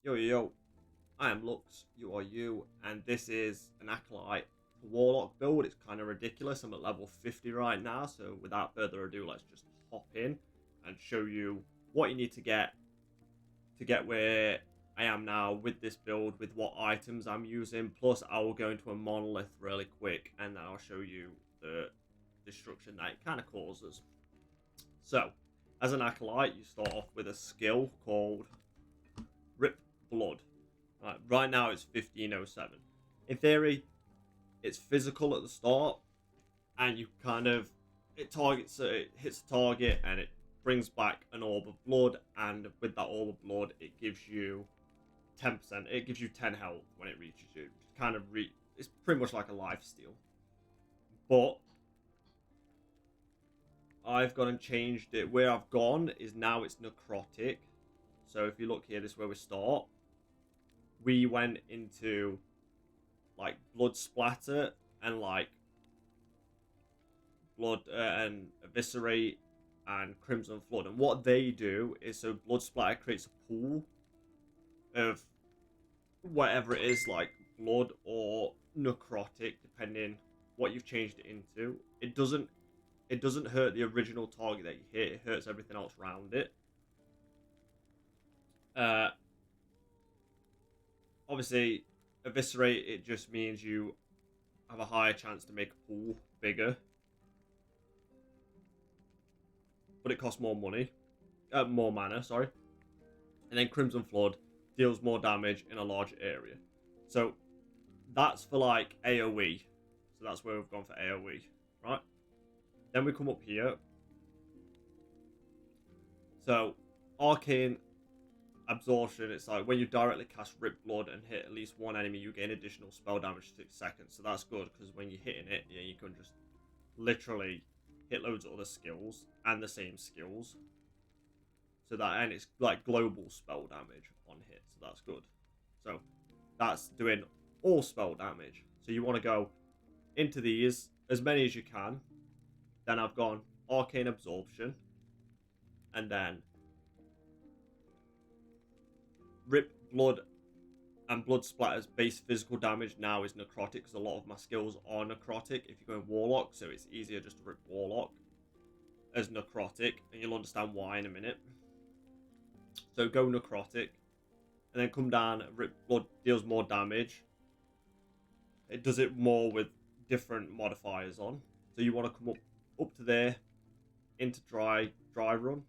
Yo, yo, yo, I am Lux, you are you, and this is an Acolyte Warlock build. It's kind of ridiculous. I'm at level 50 right now, so without further ado, let's just hop in and show you what you need to get where I am now with this build, with what items I'm using. Plus, I will go into a monolith really quick, and then I'll show you the destruction that it kind of causes. So, as an Acolyte, you start off with a skill called Rip Blood. Right now it's 1507. In theory, it's physical at the start, and you kind of it hits the target, and it brings back an orb of blood. And with that orb of blood, it gives you 10%. It gives you 10 health when it reaches you. It's pretty much like a life steal. But I've gone and changed it. Where I've gone is now it's necrotic. So if you look here, this is where we start. We went into like blood splatter and like blood and eviscerate and crimson flood, and what they do is, so blood splatter creates a pool of whatever it is, like blood or necrotic, depending what you've changed it into. It doesn't hurt the original target that you hit. It hurts everything else around it. Obviously, eviscerate, it just means you have a higher chance to make a pool bigger, but it costs more money, more mana, sorry. And then Crimson Flood deals more damage in a larger area. So that's for like AoE. So that's where we've gone for AoE, right? Then we come up here. So Arcane Absorption, it's like when you directly cast Rip Blood and hit at least one enemy, you gain additional spell damage for 6 seconds. So that's good, because when you're hitting it, yeah, you can just literally hit loads of other skills and the same skills. So that, and it's like global spell damage on hit, so that's good. So that's doing all spell damage. So you want to go into these as many as you can. Then I've gone Arcane Absorption, and then Rip Blood and Blood Splatter's base physical damage now is necrotic, because a lot of my skills are necrotic if you're going Warlock, so it's easier just to rip Warlock as necrotic, and you'll understand why in a minute. So go necrotic, and then come down. Rip Blood deals more damage. It does it more with different modifiers on. So you want to come up to there, into run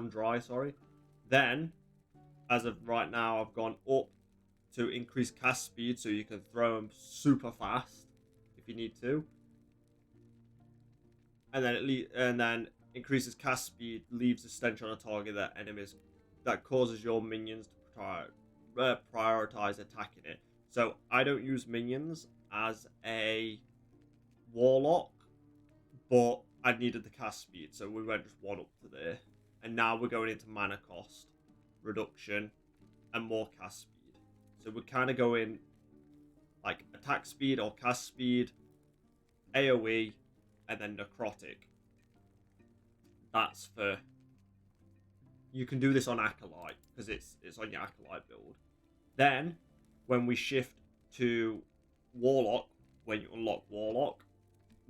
dry, sorry. Then, as of right now, I've gone up to increase cast speed, so you can throw them super fast if you need to. And then increases cast speed, leaves a stench on a target that causes your minions to prioritize attacking it. So I don't use minions as a Warlock, but I needed the cast speed, so we went just one up to there. And now we're going into mana cost reduction and more cast speed. So we're kind of going like attack speed or cast speed, AoE, and then necrotic. That's for... You can do this on Acolyte, because it's on your Acolyte build. Then, when we shift to Warlock, when you unlock Warlock,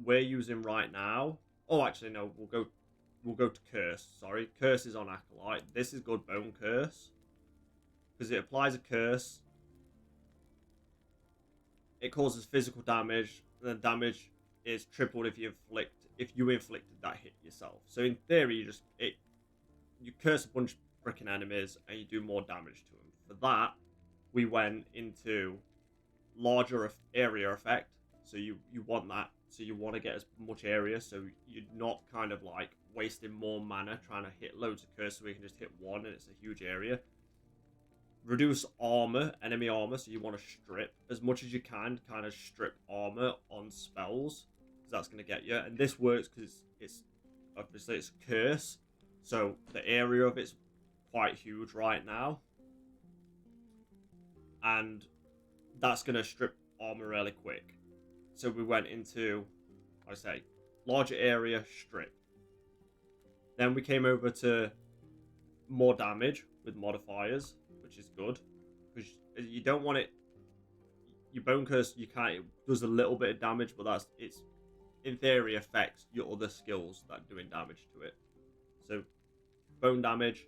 we're using right now... Oh, actually, no, we'll go to Curse. Sorry, Curse is on Acolyte. This is good Bone Curse, because it applies a curse. It causes physical damage, and the damage is tripled if you inflicted that hit yourself. So in theory, you curse a bunch of freaking enemies and you do more damage to them. For that, we went into larger area effect. So you want that. So you want to get as much area, so you're not kind of like wasting more mana trying to hit loads of curse, so we can just hit one and it's a huge area. Reduce armor, enemy armor, so you want to strip as much as you can, kind of strip armor on spells, because that's going to get you. And this works because it's obviously it's curse, so the area of it's quite huge right now, and that's going to strip armor really quick. So we went into, like I say, larger area, strip. Then we came over to more damage with modifiers, which is good. because you don't want it. Your bone curse, you can't. It does a little bit of damage, but it's in theory affects your other skills that are doing damage to it. So bone damage,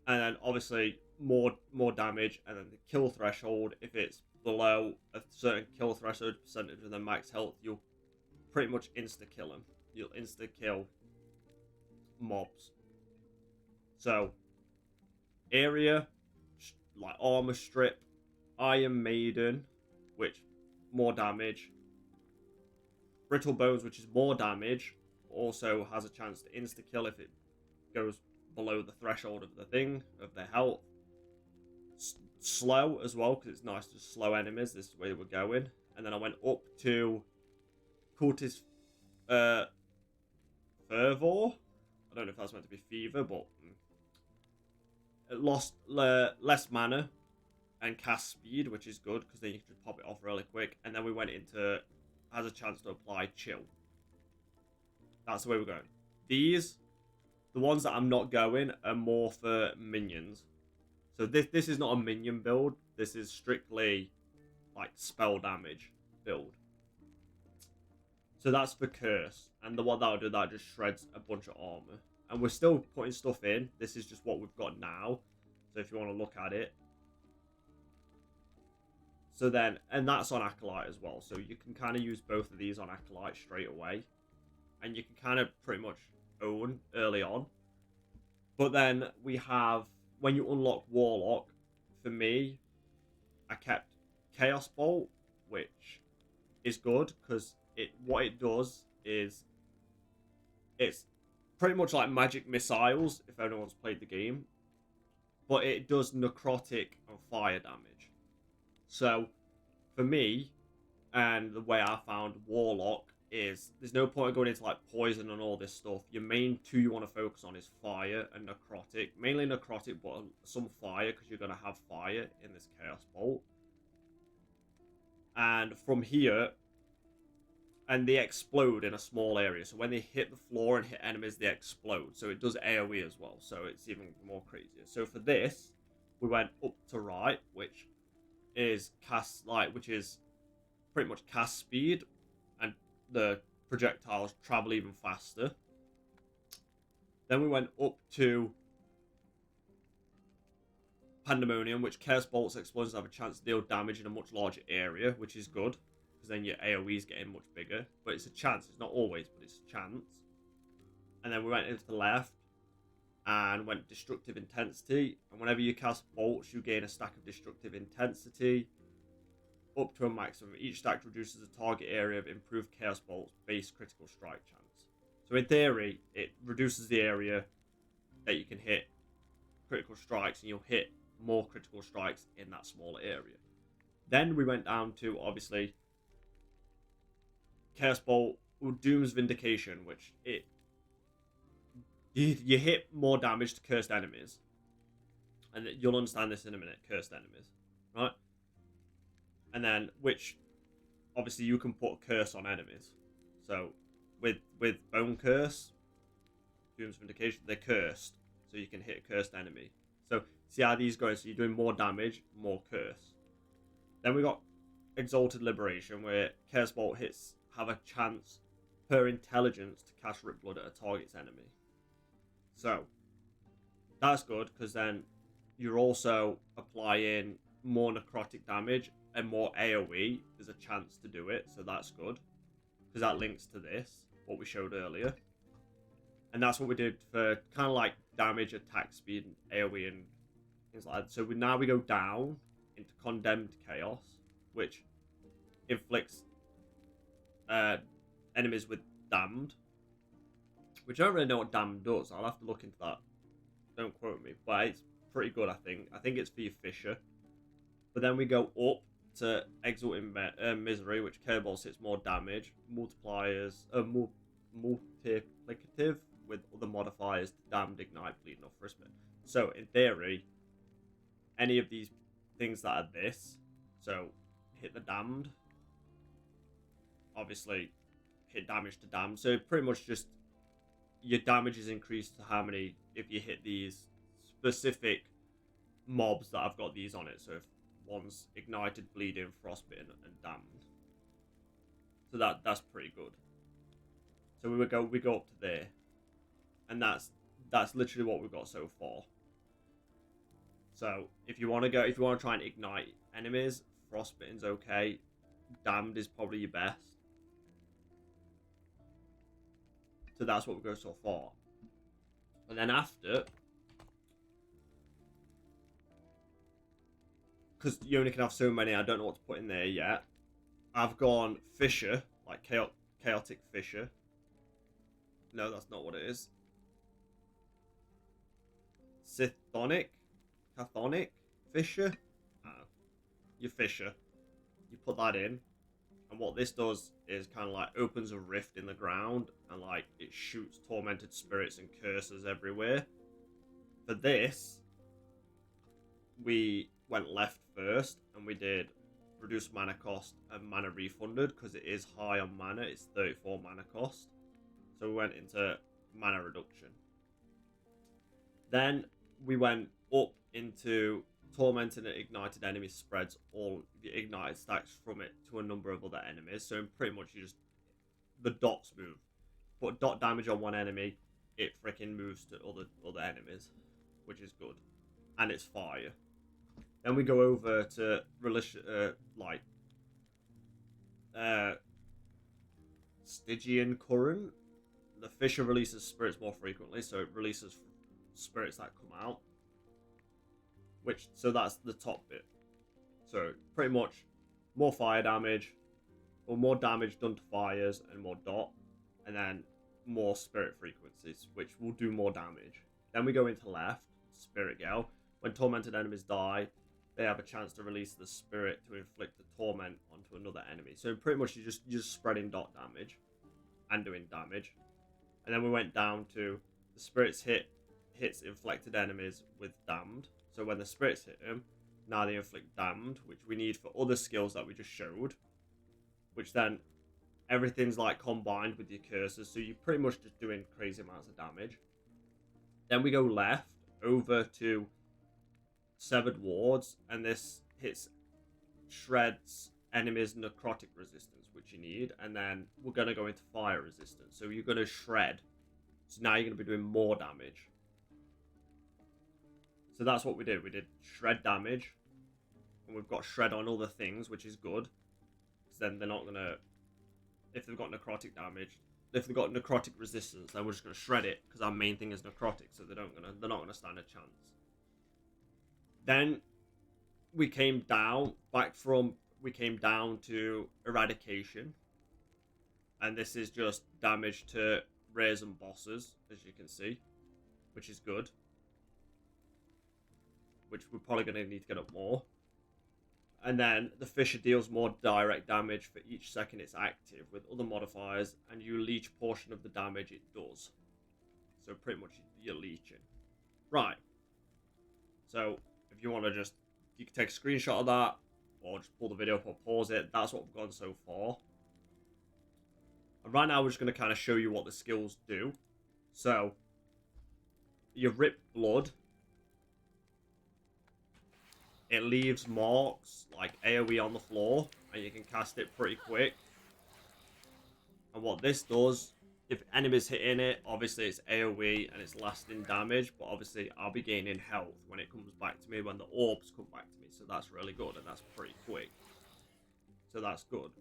and then obviously more damage, and then the kill threshold. If it's below a certain kill threshold percentage of the max health, you'll pretty much insta kill them. You'll insta kill mobs. So area, like armor strip, Iron Maiden, which more damage. Brittle Bones, which is more damage, also has a chance to insta kill if it goes below the threshold of the thing of their health. Slow as well, because it's nice to slow enemies. This is the way we're going. And then I went up to Cultist Fervor. I don't know if that's meant to be fever, but it lost less mana and cast speed, which is good because then you can just pop it off really quick. And then we went into has a chance to apply chill. That's the way we're going. These, the ones that I'm not going, are more for minions. So this is not a minion build. This is strictly like spell damage build. So that's for curse, and the one that'll do that just shreds a bunch of armor. And we're still putting stuff in. This is just what we've got now. So if you want to look at it. So then, and that's on Acolyte as well. So you can kind of use both of these on Acolyte straight away. And you can kind of pretty much own early on. But then we have, when you unlock Warlock, for me, I kept Chaos Bolt, which is good because what it does is it's pretty much like magic missiles, if anyone's played the game. But it does necrotic and fire damage. So, for me, and the way I found Warlock is, there's no point of going into like poison and all this stuff. Your main two you want to focus on is fire and necrotic. Mainly necrotic, but some fire, because you're going to have fire in this Chaos Bolt. And from here, and they explode in a small area. So when they hit the floor and hit enemies, they explode. So it does AoE as well. So it's even more crazier. So for this, we went up to right, which is which is pretty much cast speed, and the projectiles travel even faster. Then we went up to Pandemonium, which Chaos Bolt's explosions have a chance to deal damage in a much larger area, which is good, because then your AoE is getting much bigger. But it's a chance. It's not always, but it's a chance. And then we went into the left and went Destructive Intensity. And whenever you cast bolts, you gain a stack of Destructive Intensity up to a maximum. Each stack reduces the target area of improved Chaos Bolt's base critical strike chance. So in theory, it reduces the area that you can hit critical strikes, and you'll hit more critical strikes in that smaller area. Then we went down to, obviously, Chaos Bolt Doom's Vindication, which you hit more damage to cursed enemies. And you'll understand this in a minute, cursed enemies. Right? And then, which, obviously, you can put a curse on enemies. So, with Bone Curse, Doom's Vindication, they're cursed. So you can hit a cursed enemy. So, see how these go. So you're doing more damage, more curse. Then we got Exalted Liberation, where Chaos Bolt hits have a chance per intelligence to cast Rip Blood at a target's enemy. So, that's good, because then you're also applying more necrotic damage and more AoE. There's a chance to do it, so that's good. Because that links to this, what we showed earlier. And that's what we did for kind of like damage, attack speed, and AoE, and things like that. So now we go down into Condemned Chaos, which inflicts enemies with Damned. Which I don't really know what Damned does. I'll have to look into that. Don't quote me. But it's pretty good, I think. I think it's for your Fisher. But then we go up to Exalted Misery, which Curveballs hits more damage. Multipliers, multiplicative with other modifiers, Damned, Ignite, Bleed, or Frispin. So, in theory, any of these things that are this, so hit the Damned, obviously hit damage to Damned. So, pretty much just your damage is increased to how many if you hit these specific mobs that have got these on it. So if one's ignited, bleeding, frostbitten, and damned. So that's pretty good. So we go up to there, and that's literally what we've got so far. So if you want to try and ignite enemies, frostbitten's okay. Damned is probably your best. So that's what we go so far. And then after, because you only can have so many, I don't know what to put in there yet. I've gone Fisher, like chaotic Fisher. No, that's not what it is. Chthonic Fisher. Your Fisher. You put that in, and what this does is kind of like opens a rift in the ground, and like it shoots tormented spirits and curses everywhere. For this, we went left first, and we did reduce mana cost and mana refunded, because it is high on mana. It's 34 mana cost. So we went into mana reduction. Then we went up into tormented and ignited enemies spreads all the ignited stacks from it to a number of other enemies. So pretty much the dots move. Put dot damage on one enemy, it freaking moves to other enemies, which is good. And it's fire. Then we go over to Stygian Current. The Fisher releases spirits more frequently, so it releases spirits that come out. So that's the top bit. So pretty much more fire damage, or more damage done to fires, and more dot, and then more spirit frequencies, which will do more damage. Then we go into left, Spirit Gale. When tormented enemies die, they have a chance to release the spirit to inflict the torment onto another enemy. So pretty much you're just spreading dot damage and doing damage. And then we went down to the spirits hits inflicted enemies with damned. So when the spirits hit them, now they inflict damned, which we need for other skills that we just showed. Which then everything's like combined with your curses, so you're pretty much just doing crazy amounts of damage. Then we go left over to Severed Wards, and this shreds enemies necrotic resistance, which you need, and then we're going to go into fire resistance. So you're going to shred. So now you're going to be doing more damage. So that's what we did. We did shred damage, and we've got shred on other things, which is good. Because then they're not going to, if they've got necrotic damage, if they've got necrotic resistance, then we're just going to shred it, because our main thing is necrotic, so they're not going to stand a chance. Then we came down to Eradication, and this is just damage to rares and bosses, as you can see, which is good, which we're probably going to need to get up more. And then the Fisher deals more direct damage for each second it's active with other modifiers, and you leech portion of the damage it does. So pretty much you're leeching. Right. So if you want to you can take a screenshot of that, or just pull the video up or pause it. That's what we've gone so far. And right now we're just going to kind of show you what the skills do. So, you rip blood. It leaves marks, like AoE on the floor, and you can cast it pretty quick. And what this does, if enemies hitting it, obviously it's AoE and it's lasting damage, but obviously I'll be gaining health when it comes back to me, when the orbs come back to me, so that's really good, and that's pretty quick. So that's good.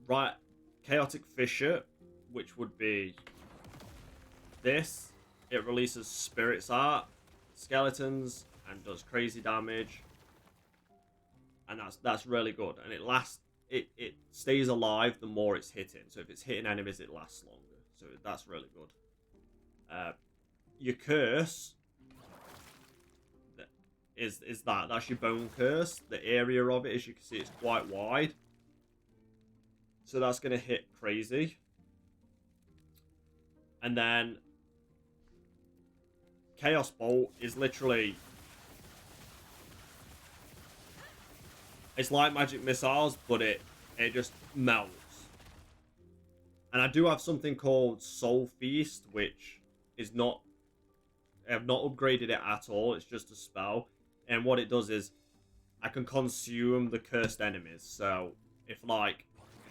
Right, Chaotic Fisher, which would be this. It releases Spirit's Art, Skeletons, and does crazy damage. And that's really good, and it stays alive the more it's hitting. So if it's hitting enemies, it lasts longer. So that's really good. Your curse that's your bone curse. The area of it, as you can see, it's quite wide. So that's going to hit crazy. And then Chaos Bolt is literally, it's like magic missiles, but it just melts. And I do have something called Soul Feast, which is not I've not upgraded it at all. It's just a spell, and what it does is I can consume the cursed enemies. So if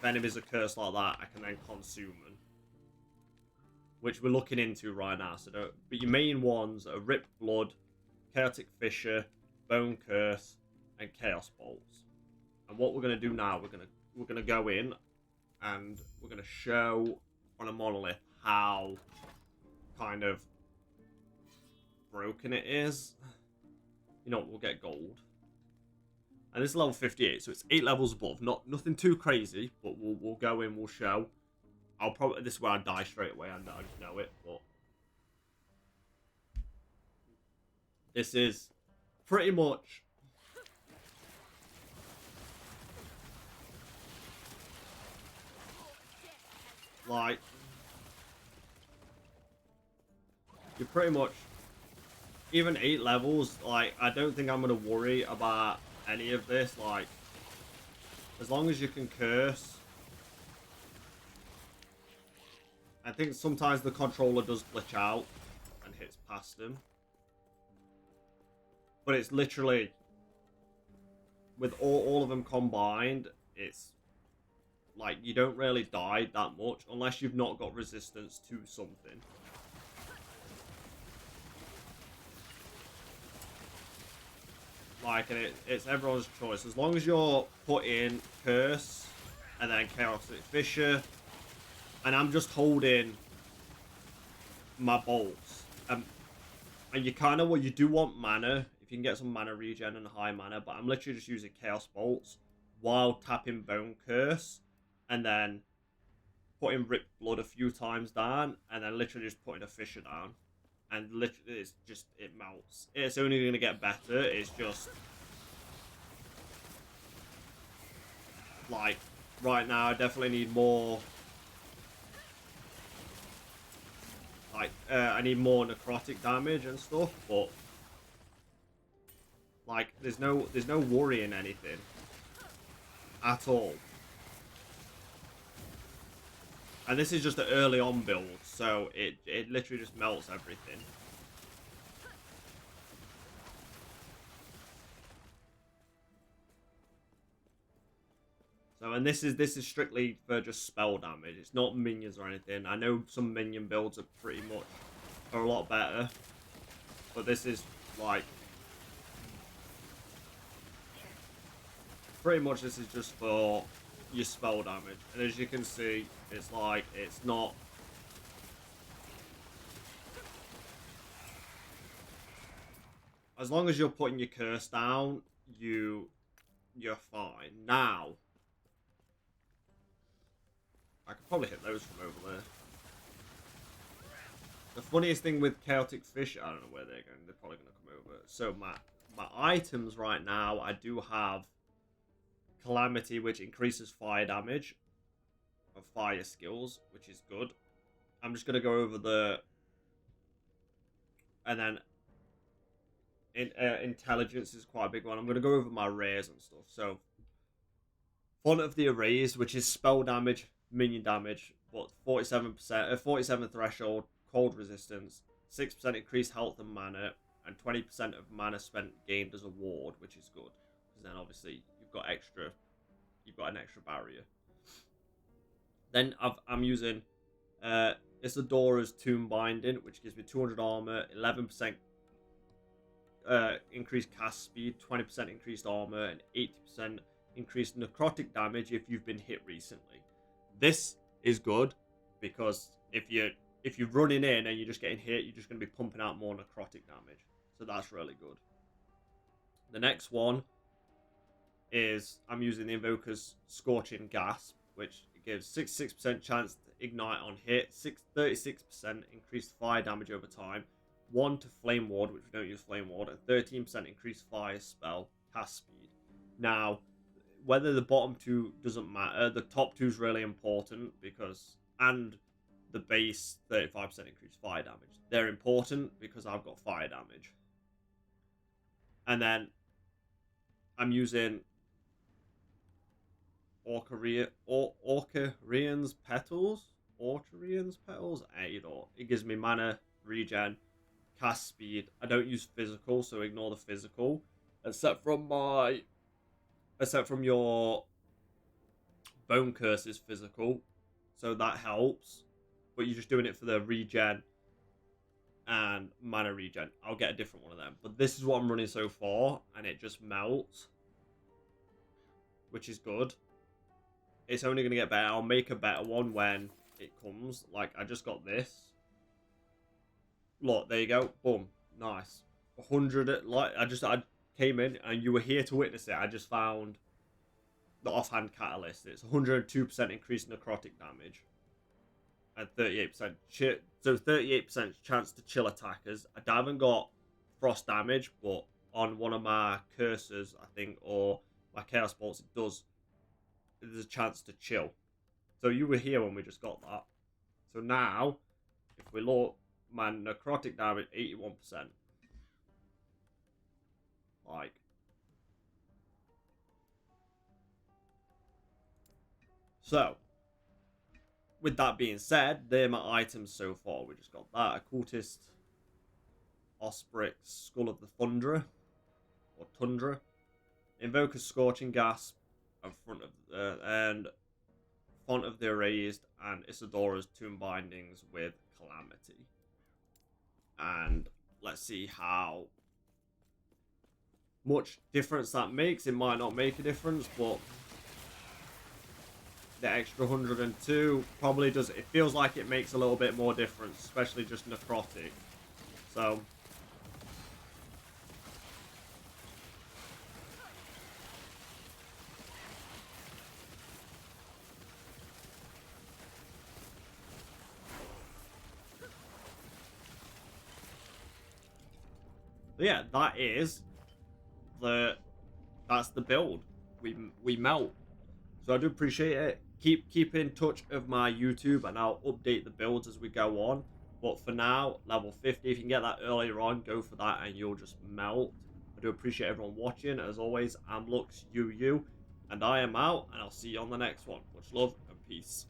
enemies are cursed like that, I can then consume them, which we're looking into right now. So but your main ones are Rip Blood, Chaotic Fissure, Bone Curse, and Chaos Bolts. And what we're gonna do now, we're gonna go in and we're gonna show on a monolith how kind of broken it is. You know what, we'll get gold. And this is level 58, so it's 8 levels above. Nothing too crazy, but we'll go in, we'll show. This is where I die straight away, I just know it, but this is pretty much like you're pretty much even 8 levels, like I don't think I'm gonna worry about any of this, like as long as you can curse. I think sometimes the controller does glitch out and hits past him. But it's literally, with all of them combined, it's like you don't really die that much unless you've not got resistance to something. Like, and it's everyone's choice. As long as you're putting Curse and then Chaotic Fissure, and I'm just holding my bolts. And you kind of, you do want mana, if you can get some mana regen and high mana, but I'm literally just using Chaos Bolts while tapping Bone Curse, and then putting Rip Blood a few times down, and then literally just putting a Fissure down. And literally, it's just, it melts. It's only going to get better. It's just, like, right now I definitely need more. Like, I need more necrotic damage and stuff, but like, there's no worry in anything at all. And this is just an early on build, so it literally just melts everything. So, and this is strictly for just spell damage. It's not minions or anything. I know some minion builds are a lot better, but this is like pretty much this is just for your spell damage. And as you can see, it's like it's not. As long as you're putting your curse down, you're fine. Now, I could probably hit those from over there. The funniest thing with Chaotic Fish, I don't know where they're going. They're probably going to come over. So my items right now, I do have Calamity, which increases fire damage of fire skills, which is good. I'm just going to go over the... And then intelligence is quite a big one. I'm going to go over my rares and stuff. So, Font of the Arrays, which is spell damage, minion damage, but 47%, 47 threshold, cold resistance, 6% increased health and mana, and 20% of mana spent gained as a ward, which is good. Because then obviously you've got an extra barrier. Then I'm using Isidora's Tomb Binding, which gives me 200 armor, 11% increased cast speed, 20% increased armor, and 80% increased necrotic damage if you've been hit recently. This is good because if you're running in and you're just getting hit, you're just going to be pumping out more necrotic damage. So that's really good. The next one is I'm using the Invoker's Scorching Gasp, which gives 66% chance to ignite on hit, 36% increased fire damage over time, 1 to Flame Ward, which we don't use Flame Ward, and 13% increased fire spell cast speed. Now, whether the bottom two doesn't matter, the top two is really important because, and the base 35% increased fire damage. They're important because I've got fire damage. And then I'm using Orcarian's Petals. Orcarian's Petals? You know, it gives me mana regen, cast speed. I don't use physical, so ignore the physical. Except from your bone curse is physical, so that helps. But you're just doing it for the regen and mana regen. I'll get a different one of them. But this is what I'm running so far, and it just melts, which is good. It's only going to get better. I'll make a better one when it comes. Like, I just got this. Look, there you go. Boom. Nice. 100. Like, I came in, and you were here to witness it. I just found the offhand catalyst. It's 102% increased necrotic damage. And 38% so 38% chance to chill attackers. I haven't got frost damage, but on one of my curses, I think, or my chaos bolts, it does. There's a chance to chill. So you were here when we just got that. So now, if we look, my necrotic damage 81%. Like, so with that being said, they're my items so far. We just got that. Occultist, Osprix, Skull of the Thunderer, or Tundra. Invoke a Scorching Gasp, and Font of the Erased, and Isidora's Tomb Bindings with Calamity. And let's see how much difference that makes. It might not make a difference, but the extra 102 probably does. It feels like it makes a little bit more difference, especially just necrotic. So yeah, that's the build. We melt. So I do appreciate it. Keep in touch of my YouTube, and I'll update the builds as we go on. But for now, level 50, if you can get that earlier on, go for that and you'll just melt. I do appreciate everyone watching. As always, I'm Lux UU, and I am out, and I'll see you on the next one. Much love and peace.